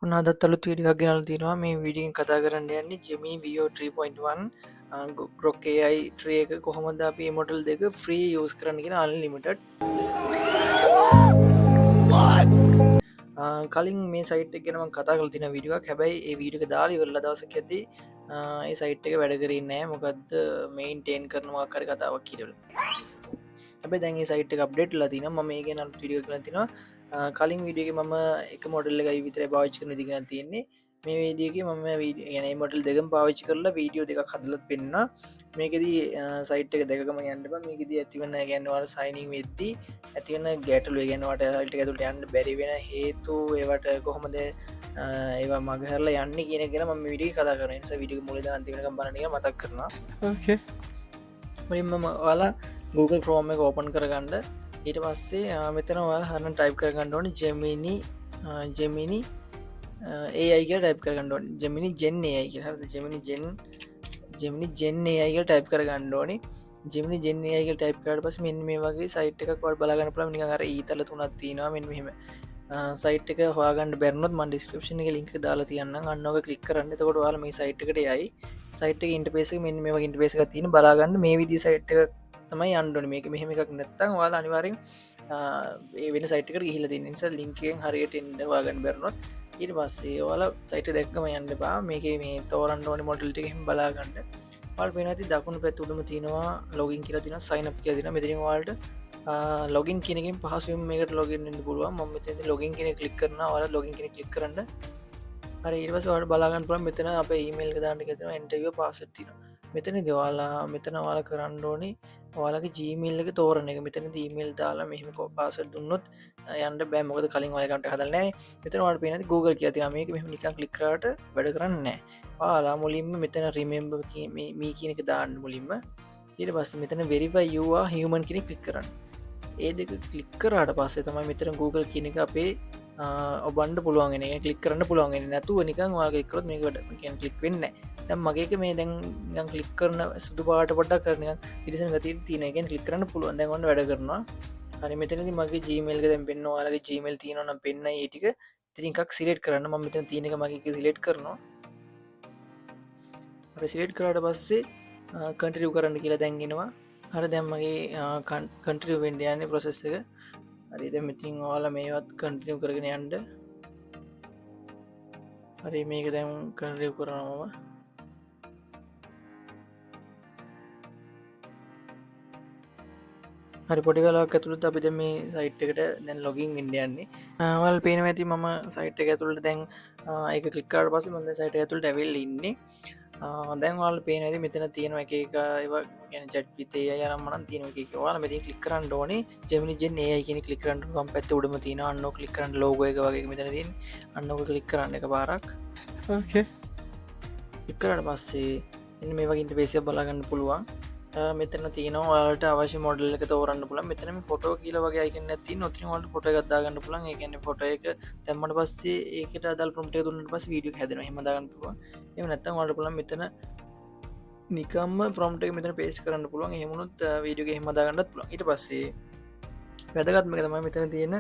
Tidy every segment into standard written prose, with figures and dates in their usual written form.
ඔන්න අදත් අලුත් වීඩියෝ එකක් ගෙනල්ලා තිනවා. මේ වීඩියෝ එකෙන් කතා කරන්න යන්නේ Gemini Veo 3.1 Grok AI tree එක කොහොමද අපි මේ මොඩල් දෙක ෆ්‍රී යූස් කරන්න කියන අන්ලිමිටඩ්. කලින් මේ සයිට් එක ගැන මම කතා කරලා තියෙන වීඩියෝ එකක්. හැබැයි ඒ වීඩියෝ එක දාලා ඉවරලා දවසක් යද්දී ඒ සයිට් එක වැඩ කරේ නැහැ. මොකද්ද මේන්ටේන් කරන මොකක් හරි කතාවක් කියලා. හැබැයි දැන් ඒ සයිට් එක අප්ඩේට් වෙලා තිනවා. මම මේ ගැන අලුත් වීඩියෝ එකක් ගෙනල්ලා තිනවා. කලින් වීඩියෝ එකේ මම එක මොඩල් එකයි විතරයි පාවිච්චි කරන විදිහ ගැන තියෙන්නේ. මේ වීඩියෝ එකේ මම වීඩියෝ يعني මේ මොඩල් දෙකම පාවිච්චි කරලා වීඩියෝ දෙකක් හදලා පෙන්නනවා. මේකෙදී සයිට් එක දෙකකම යන්න බෑ. මේකෙදී ඇතිවන يعني ඔයාලා සයින් වෙද්දී ඇතිවන ගැටලු ඒ කියන්නේ ඔයාලට සයිට් එක ඇතුළට යන්න බැරි වෙන හේතු ඒවට කොහොමද ඒවා මගහැරලා යන්නේ කියන එක ගැන මම මේ වීඩියෝ එකේ කතා කරනවා. ඒ නිසා වීඩියෝ එක මුලින් ඉඳන් අන්තිම වෙනකම් බලන්න කියලා මතක් කරනවා. Okay. මුලින්ම ඔයාලා Google Chrome එක ඕපන් කරගන්න. ඊට පස්සේ මෙතන ඔයාලා හරියට ටයිප් කරගන්න ඕනේ Gemini AI කියලා ටයිප් කරගන්න ඕනේ. Gemini Gen AI කියලා. හරිද? Gemini Gen AI කියලා ටයිප් කරගන්න ඕනේ. Gemini Gen AI කියලා ටයිප් කරාට පස්සේ මෙන්න මේ වගේ සයිට් එකක් ඔයාලා බලා ගන්න පුළුවන්. නිකන් අර ඊතල තුනක් තියෙනවා මෙන්න මෙහෙම. සයිට් එක හොයාගන්න බැරිනොත් මම ඩිස්ක්‍රිප්ෂන් එකේ ලින්ක් එක දාලා තියන්නම්. අන්න ඔක ක්ලික් කරන්න. එතකොට ඔයාලා මේ සයිට් එකට යයි. සයිට් එකේ ඉන්ටර්ෆේස් එක මෙන්න මේ වගේ ඉන්ටර්ෆේස් එකක් තියෙන බලා ගන්න. මේ විදිහේ සයිට් එකක් තමයි යන්න ඕනේ. මේක මෙහෙම එකක් නැත්තම් ඔයාලා අනිවාර්යෙන් ඒ වෙන සයිට් එකට ගිහිල්ලා තියෙන නිසා ලින්ක් එකෙන් හරියට එන්න හොයාගන්න බැරිනොත් ඊට පස්සේ ඔයාලා සයිට් එක දැක්කම යන්න එපා. මේකේ මේ තෝරන්න ඕනේ මොඩල් ටික එහෙම බලා ගන්න. ඔයාලට පේනවා ඇති දකුණු පැත්ත උඩම තියෙනවා ලොගින් කියලා තියෙනවා sign up කියලා තියෙනවා. මෙතනින් ඔයාලට ලොගින් කියන එකෙන් පහසුවෙන් මේකට ලොගින් වෙන්න පුළුවන්. මම මෙතනදී ලොගින් කියන එක ක්ලික් කරනවා. ඔයාලා ලොගින් කියන එක ක්ලික් කරන්න. හරි ඊට පස්සේ ඔයාලට බලා ගන්න පුළුවන් මෙතන අපේ ඊමේල් එක දාන්න කියලා තියෙනවා enter your password තියෙනවා. මෙතනදී ඔයාලා කරන්න ඕනේ ඔයාලගේ Gmail එක තෝරන එක. මෙතනදී email දාලා මෙහෙම password දුන්නොත් යන්න බෑ. මොකද කලින් ඔයාලා account එක හදලා නැහැ නේ. මෙතන ඔයාලට පේනවා Google කියලා තියෙනවා. මේක මෙහෙම නිකන් ක්ලික් කරාට වැඩ කරන්නේ නැහැ. ඔයාලා මුලින්ම මෙතන remember me කියන එක දාන්න මුලින්ම. ඊට පස්සේ මෙතන verify you are human කියන එක ක්ලික් කරන්න. ඒ දෙක ක්ලික් කරාට පස්සේ තමයි මෙතන Google කියන එක අපේ ඔබන්ඩ පුළුවන් කලික් කරන්න පුළුවන් නැතුව නිකන් වා ක්ලික් කරොත් මේක වැඩ කියන්නේ ක්ලික් වෙන්නේ නැහැ. දැන් මගේ එක මේ දැන් නිකන් ක්ලික් කරන සුදු පාට පොඩ්ඩක් කරන නිකන් ඉරිසන ගතිය තියෙන එකෙන් ක්ලික් කරන්න පුළුවන්. දැන් ඔන්න වැඩ කරනවා. හරි මෙතනදී මගේ Gmail එක දැන් පෙන්වනවා. ඔයාලගේ Gmail තියෙනවා නම් පෙන්නයි ඒ ටික. ඉතින් එකක් සිලෙක්ට් කරන්න. මම මෙතන තියෙන එක මගේ එක සිලෙක්ට් කරනවා. හරි සිලෙක්ට් කරාට පස්සේ කන්ටිනියු කරන්න කියලා දැන් එනවා. හරි දැන් මගේ කන්ටිනියු වෙන්න යන්නේ process එක. හරි දැන් මෙතින් ඔයාලා මේවත් කන්ටිනියු කරගෙන යන්න. හරි මේක දැන් කන්ටිනියු කරනවා මම. හරි පොඩි වෙලාවක් ඇතුළත අපි දැන් මේ සයිට් එකට දැන් ලොගින් වෙන්න යන්නේ. ඔයාලා පේනවා ඇති මම සයිට් එක ඇතුළට දැන් ඒක ක්ලික් කරාට පස්සේ මම දැන් සයිට් එක ඇතුළට ඇවිල්ලා ඉන්නේ. දැන් ඔයාලා පේනවා ඇති මෙතන තියෙනවා එක එක ඒවා කියන්නේ ChatGPT AI අරම්මනම් තියෙනවා එක එක. ඔයාලා මෙතන ක්ලික් කරන්න ඕනේ Gemini Gen AI කියන ක්ලික් කරන්න වම් පැත්තේ උඩම තියෙනවා අන්න ඕක ක්ලික් කරන්න ලෝගෝ එක වගේ මෙතන තියෙන්නේ. අන්න ඕක ක්ලික් කරන්න එකපාරක්. Okay. ක්ලික් කරාට පස්සේ මෙන්න මේ වගේ ඉන්ටර්ෆේස් එකක් බලා ගන්න පුළුවන්. මෙතන තියෙනවා ඔයාලට අවශ්‍ය මොඩල් එක තෝරන්න පුළුවන්. මෙතන මේ ෆොටෝ කියලා වගේ අයිකන් එකක් තියෙනවා. ඔතනින් ඔයාලට ෆොටෝ එකක් දාගන්න පුළුවන්. ඒ කියන්නේ ෆොටෝ එක දැම්මට පස්සේ ඒකට අදාළ ප්‍රොම්ප්ට් එක දුන්නාට පස්සේ වීඩියෝ එක හැදෙනවා. එහෙම දාගන්න පුළුවන්. එහෙම නැත්නම් ඔයාලට පුළුවන් මෙතන නිකම්ම ප්‍රොම්ප්ට් එක මෙතන පේස්ට් කරන්න පුළුවන්. එහෙම වුණොත් වීඩියෝ එක එහෙම දාගන්නත් පුළුවන්. ඊට පස්සේ වැදගත්ම එක තමයි මෙතන තියෙන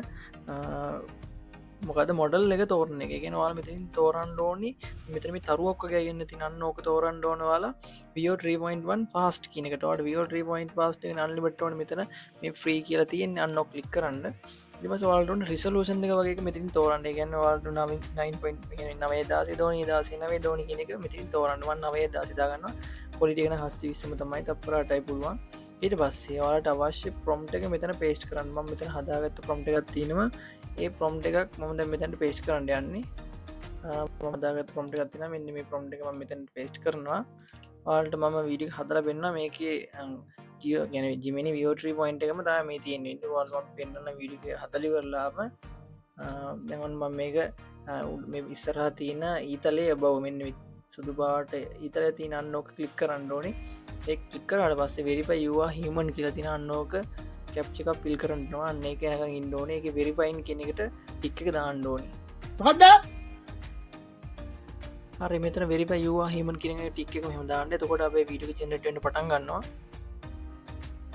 මොකද මොඩල් එක තෝරන එක. කියන්නේ ඔයාලා මෙතනින් තෝරන්න ඕනි මෙතන මේ තරුවක් වගේ අයින්න තියන්න ඕක තෝරන්න ඕන ඔයාලා Veo 3.1 fast කියන එකට. ඔයාලට Veo 3.1 fast එක අන්ලිමිටඩ් ඕනේ මෙතන මේ ෆ්‍රී කියලා තියෙන්නේ. අන්න ඔක ක්ලික් කරන්න. ඊට පස්සේ ඔයාලට ඕනේ රිසොලූෂන් එක වගේ එක මෙතනින් තෝරන්න. ඒ කියන්නේ ඔයාලට 9.9 දෝනි 9 දෝනි කියන එක මෙතනින් තෝරන්න. මම 9 දාගන්නවා. quality එක නම් 720ම තමයි තප්පරාටයි පුළුවන්. ඊට පස්සේ ඔයාලට අවශ්‍ය prompt එක මෙතන paste කරන්න. මම මෙතන හදාගත්ත prompt එකක් තියෙනවා. ඒ prompt එකක් මම දැන් මෙතනට paste කරන්න යන්නේ. මම හදාගත්ත prompt එකක් තියෙනවා. මෙන්න මේ prompt එක මම මෙතනට paste කරනවා. ඔයාලට මම වීඩියෝ එක හදලා පෙන්නනවා. මේකේ Gemini Veo 3 එකම තමයි මේ තියෙන්නේ. ඔයාලට මම පෙන්නන වීඩියෝ එක හදලා ඉවරලාම දැන් මම මේක මේ ඉස්සරහා තියෙන ඊතලයේ above මෙන්න සුදු පාට ඊතලයේ තියෙන අන්න ඕක ක්ලික් කරන්න ඕනේ. ඒ ක්ලික් කරාට පස්සේ verify you are human කියලා තියෙන අන්න ඕක කැප්චර් එකක් ෆිල් කරනවා. අන්න ඒක යනකම් ඉන්න ඕනේ. ඒකේ verifying කියන එකට ටික් එක දාන්න ඕනේ. මොකද්ද? හරි මෙතන verify you are human කියන එක ටික් එක මෙහෙම දාන්න. එතකොට අපේ වීඩියෝ එක ජෙනරේට් වෙන්න පටන් ගන්නවා.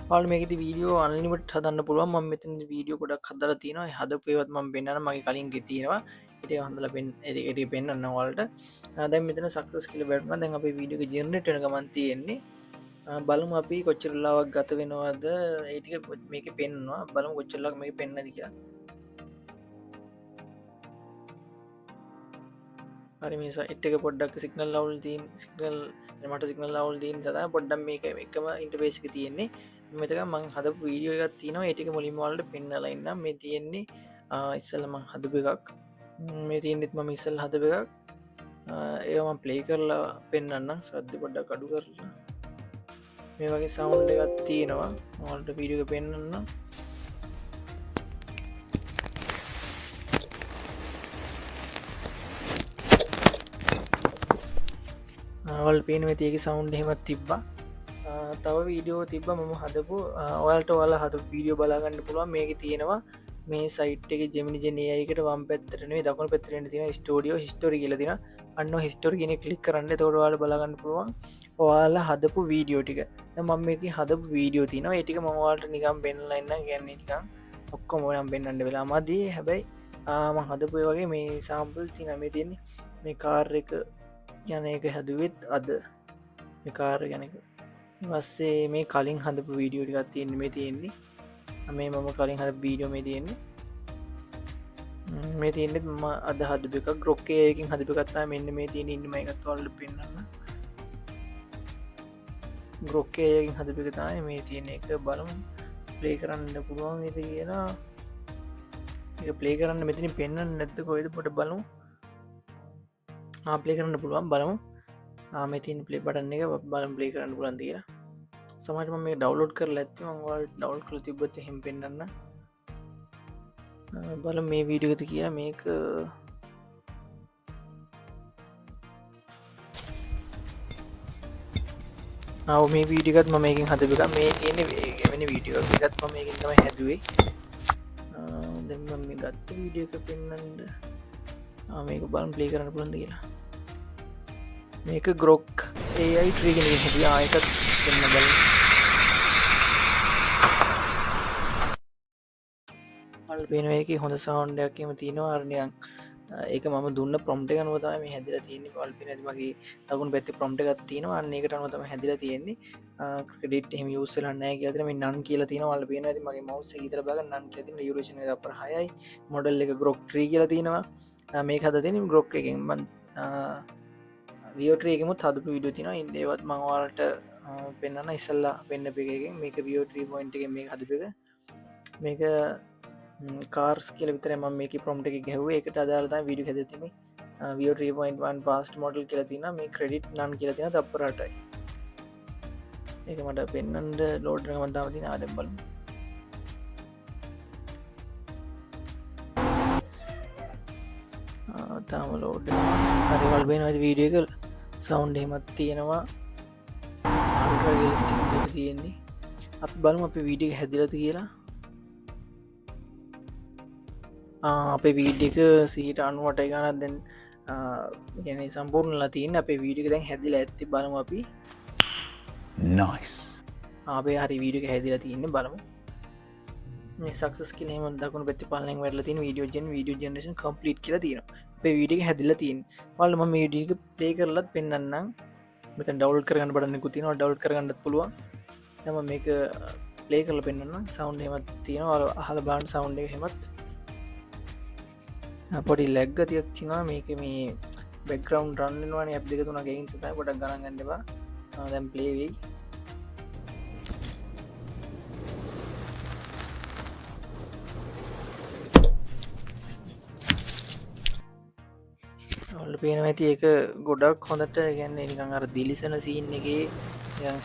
ඔයාලා මේකෙදි වීඩියෝ අන්ලිමිටඩ් හදන්න පුළුවන්. මම මෙතන වීඩියෝ ගොඩක් හදලා තියෙනවා. ඒ හදපු ඒවත් මම පෙන්නන්න මගේ කලින් ගේ තියෙනවා. ඉට හඳල පෙන් එඩ පෙන්න්න වලට දැ මෙතන සක්ස් කියල බැටම දැන් අප වීඩියක ජනටන ගමන් තියෙන්නේ බලමු අපි කොච්චරලාවක් ගත වෙනවාද ඒටික මේක පෙන්වා බලමු කොච්චල්ලක් මේ පෙන්න්නද කියලා හරි මිසා එට්ක පොඩ්ඩක් සිගනල් ලවල් දීන් සිගනල් මට සිගනල් ලවල් දීන් සද පොඩ්ඩම් මේක එකම ඉන්ටබේසික තියෙන්නේ මෙතක මං හද වීඩියෝ එකත් තියනවා ඒටික මුලින්වලට පෙන්නලඉන්න මේ තියෙන්නේ ඉස්සල්ලම හදප එකක් මේ තියන්නෙත් මම ඉස්සල් හදප එකක් ඒම ප්ලේ කරලා පෙන්න්න සද්ධ පොඩ්ඩක් අඩු කරලා මේ වගේ සවුන්ඩ එකත් තියෙනවා මල්ට වීඩියක පෙන්න්න වල් පේන තියක සවුන්් හෙමත් තිබ්බා තව වීඩියෝ තිබ මම හදපු ඔයාලට ඔයාල හතු වීඩියෝ බලාගන්න පුළුවන් මේක තියෙනවා මේ සයිට් එක ජෙමිනි ජනයකට වම් පැත්තරනේ දකුණු පැත්තරෙන තින ස්ටෝඩියෝ හිස්ටෝරි කියලදින අන්න හිස්ටෝරි ගෙන කලික් කරන්න තොරවාල බලගන්න පුළුවන් ඔයාලා හදපු වීඩියෝ ටික මම මේක හදපු වීඩියෝ තින ඒටික මවාලට නිකම් පෙන්ලන්න ගැන්න නිකම් ඔක්කොම ඔයම් පෙන්න්නට වෙලා මදී හැබැයි ආම හදපු වගේ මේ සාම්පල් තින මේ තියන්නේ මේ කාර් එක යන එක හැදුවත් අද කාර ගැනක වස්සේ මේ කලින් හඳපු වීඩියෝ ටිකත් තියෙන මේ තියෙන්නේ මේ මම කලින් හද වීඩියෝ මේ තියෙන්නේ මේ තියනෙත් ම අද හදප එක ග්‍රොක්කයකින් හදප කත්තා මෙන්න මේ තියෙන ඉන්නම එකත් වල්ල පෙන්න්න ග්‍රොක්කයකින් හදපිකතාය මේ තියෙන එක බලමු ප්ලේ කරන්න පුළුවන් ඇති කියලා එක ප්ලේ කරන්න මෙතිනි පෙන්න්න නැත්ත කොයිද පොට බලමු ආපලේ කරන්න පුළුවන් බලමු ආමතින් පලේ පටන්න එක බලම් පලේ කරන්න පුලන් දීලා සමට මේ ඩවලෝඩ් කර ඇත්ති මංවල් ඩවල් කළ තිබත් හෙම පෙන්න්න බල මේ වීඩියගත කිය මේක ආව මේ වීඩිකත් ම මේකින් හදපික මේ තියෙන වෙන වීඩියෝ එකත් ම මේකින් තම හැදුවේ දෙම මේ ගත්ත වීඩිය එක පෙන්න්නට මේක බලම් පලේ කරන්න පුළන්ද කියලා මේක ග්‍රොක් ඒයි ට්‍රීගෙන හැටිය ආයකත් දෙන්න බල අල් පේනවක හොඳ සවන්්ඩයක්කම තියෙනවා අරණයක් ඒක ම දුන්න ප්‍රම්ට් ගනුවතම හැදිල තියන්නේ පල්පින මගේ තකුන් පැති ප්‍රම්ට් එකත් තියෙනවා අන්නේකට අනුවතම හැදිල තියෙන්නේ ක්‍රඩිට හම යුසලන්න කියතම නන් කියල තින වල් පේන ඇති මගේ මවස හිතර බල නන් ඇති යුරෂන අපර හයයි මොඩල් එක ග්‍රොක් ට්‍රී කියල තියෙනවා මේ හද තින ග්‍රොක් එකෙන් මන් වියෝට්‍රේකමුත් හදපු විඩ තින ඉන්දේවත් මංවාලට පෙන්න්න ඉස්සල්ලා පෙන්න්න පෙකෙන් මේක වියෝට්‍රී පොයින්ට එක මේ හදපක මේක කාර්ස් කියල විතර ම මේක ප්‍රම්ට එක ගැහව එකට අදාලතා විඩි හැදතිම වියෝට්‍රී.1 පස්ට මොඩල් කියලතින මේ ක්‍රඩිට් නන් කියලතින තපරටයි ඒක මට පෙන්න්නට ලෝඩ් මන්තාවතින ආදම් බලු තාම ලෝඩ් හරිවල් බේන වීඩියක සවන්් හෙමත් තියෙනවා ගෙල්ස්ටික් තියෙන්නේ අප බලම අප වීඩිය හැදිලති කියලා අපේ වීඩික සීට අනුවට ගනත් දැන් ගැන සම්පූර්ණ ලතින් අපේ වීඩික දැන් හැදිල ඇත්ති බලමු අපි Nice. අපේ හරි වීඩික හැදිල තියන්න බලමු සක්ස් කියලම දකුණ පැති පාලෙන් වැටල තින් වීඩියෝ ජන් වීඩියෝ ජනරේෂන් කම්පලිට් කියල තියෙන අපේ වීඩික හැදිල තින් වල්ම මේඩික ප්ලේ කරලත් පෙන්න්නම් මෙත ඩවල් කරගන්න බඩන්න කුතින ඩවල් කරගන්නත් පුළුවන් යම මේක ප්ලේ කරල පෙන්න්න සවන්් හෙමත් තියෙන අහල බාන් සවන්් එක හෙමත් පොඩි ලැග්ග තියක් තිනා මේක මේ බෙක්ග්‍රවන්් රන්නවාන ඇ් දෙක තුන ගෙයින් සතයි පොඩක් ගණගන්නවා දැම් පලේවෙයි පේන ඇති එක ගොඩක් හොඳට ගැන්න නිකං අර දිලිසන සීන් එක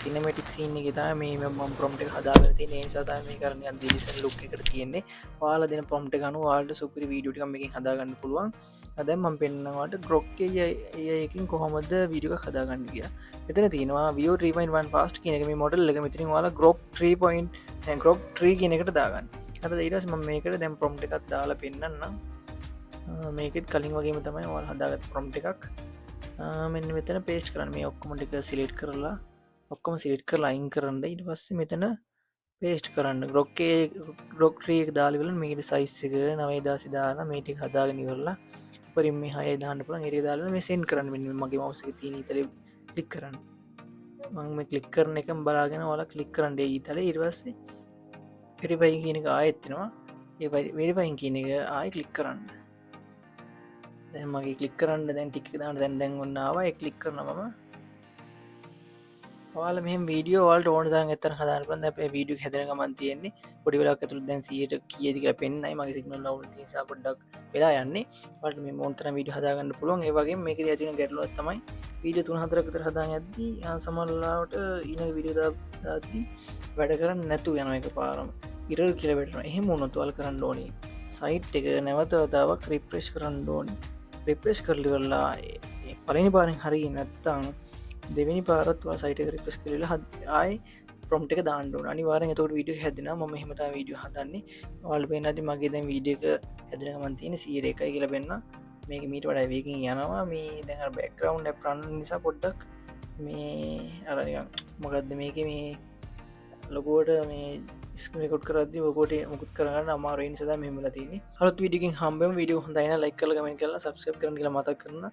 සිනමටික් සීන් එක තා මේ ම ප්‍රම්ට හදාගරති ඒ සතා මේ කරනය දිලිසන් ලොක් එකට තියෙන්නේ පාල දෙන ප්‍රම්ට ගනු වාල්ට සුපරි වීඩියටම එකින් හදාගන්න පුළුවන් අදැම් මම් පෙන්න්නවාට ග්‍රොක්කය ඒයකින් කොහොමද වීඩියක හදාගන්න කිය එතන තියෙනවා වියෝ 3.1 පාස්ට කියනක මේ මොඩල් එක මෙතිරින් වාල ග්‍රොප් 3. ග්‍රොප් 3 කියන එකට දාගන්න අත ඉරස් ම මේකට දැම් ප්‍රම්ට එකත් දාලා පෙන්න්නම් මේකෙත් කලින් වගේම තමයි වල් හදාගත් ප්‍රම්ට් එකක් මෙන්න මෙතන පේස්ට් කරන්න මේ ඔක්කොමටික සිලෙට් කරලා ඔක්කොම සිලෙට් කරලා අයින් කරන්න ඊට පස්සේ මෙතන පේස්ට් කරන්න ග්‍රොක්කේ ග්‍රොක්ට්‍රියක් දාලිවල මේකට සයිස් එක 9000 දාලා මේ ටික හදාගෙන ඉවරලා උපරින් මේ හය දාන්න පුළන් එරි දාල මේ සෙන් කරන්න මෙන්න මගේ මවසක තියන තල කලික් කරන්න මං කලික් කරන එක බලාගෙන වල කලික් කරන්න ඊතල ඉර්වස්සේ පිරිපයි කියන එක ආයත්තිනවා ඒ වෙරිපයින් කියන එක ආය කලික් කරන්න දැ මගේ කලික් කරන්න දැන් ටික් දාන්න දැන් දැන් ඔන්නාව කලික් කරනම වාල මෙ වීඩියෝ වල්ට ඕන දන් එතර හදාරපන්න අප වීඩිය හැදරක මන් තියෙන්නේ පොඩිවෙලක් ඇතුළ දැන් සියට කියදික පෙන්න්නයි මගේ සිගනල් ලව නිසා පොඩ්ඩක් වෙලා යන්නේ වට මේ මොන්තර විඩ හදාගන්න පුළුවන් ඒවගේ මේක ඇතින ගැටලුව තමයි වීඩිය 3-4 හදා ඇද්දී සමල්ලාවට ඉන විඩදාදී වැඩ කරන්න නැතු යන එක පාරම ඉරල් කියලබෙටන එහෙම උනොතුවල් කරන්න ඕනි සයිට් එක නැවතවතාවක් රිප්‍රේශ් කරන්න ඕනි රිප්‍රේශ් කරලි වෙල්ලා පලනි පාරෙන් හරි නැත්තං දෙවනි පාරත්වා සයිට රිපස් කරලා ආය ප්‍රොම්ට එක දාන්නඩ අනිවාරෙන් තොට විඩිය හැදෙන ම හෙමතා වීඩිය හදන්නේ වල් පෙන්න්නති මගේ දැන් වීඩිය එක හැදෙන මන්තින සියර එකයි කියල බෙන්න්න මේක මීට වඩ වේකින් යනවා මේ දැහ බැක්කරවන්් ප්‍රන් නිසා පොඩ්ඩක් මේ අරනික මොකක්ද මේක මේ ලොකෝට මේ ස්කකොට කරද කොට මුකුත් කරන්න අමාරෙන් සද මෙමල තින හලත් විඩිකින් හම්බම විඩිය හොඳයින ලයික් කල ගමෙන් කලා සබස්කප් කරන කියලා මතක් කරන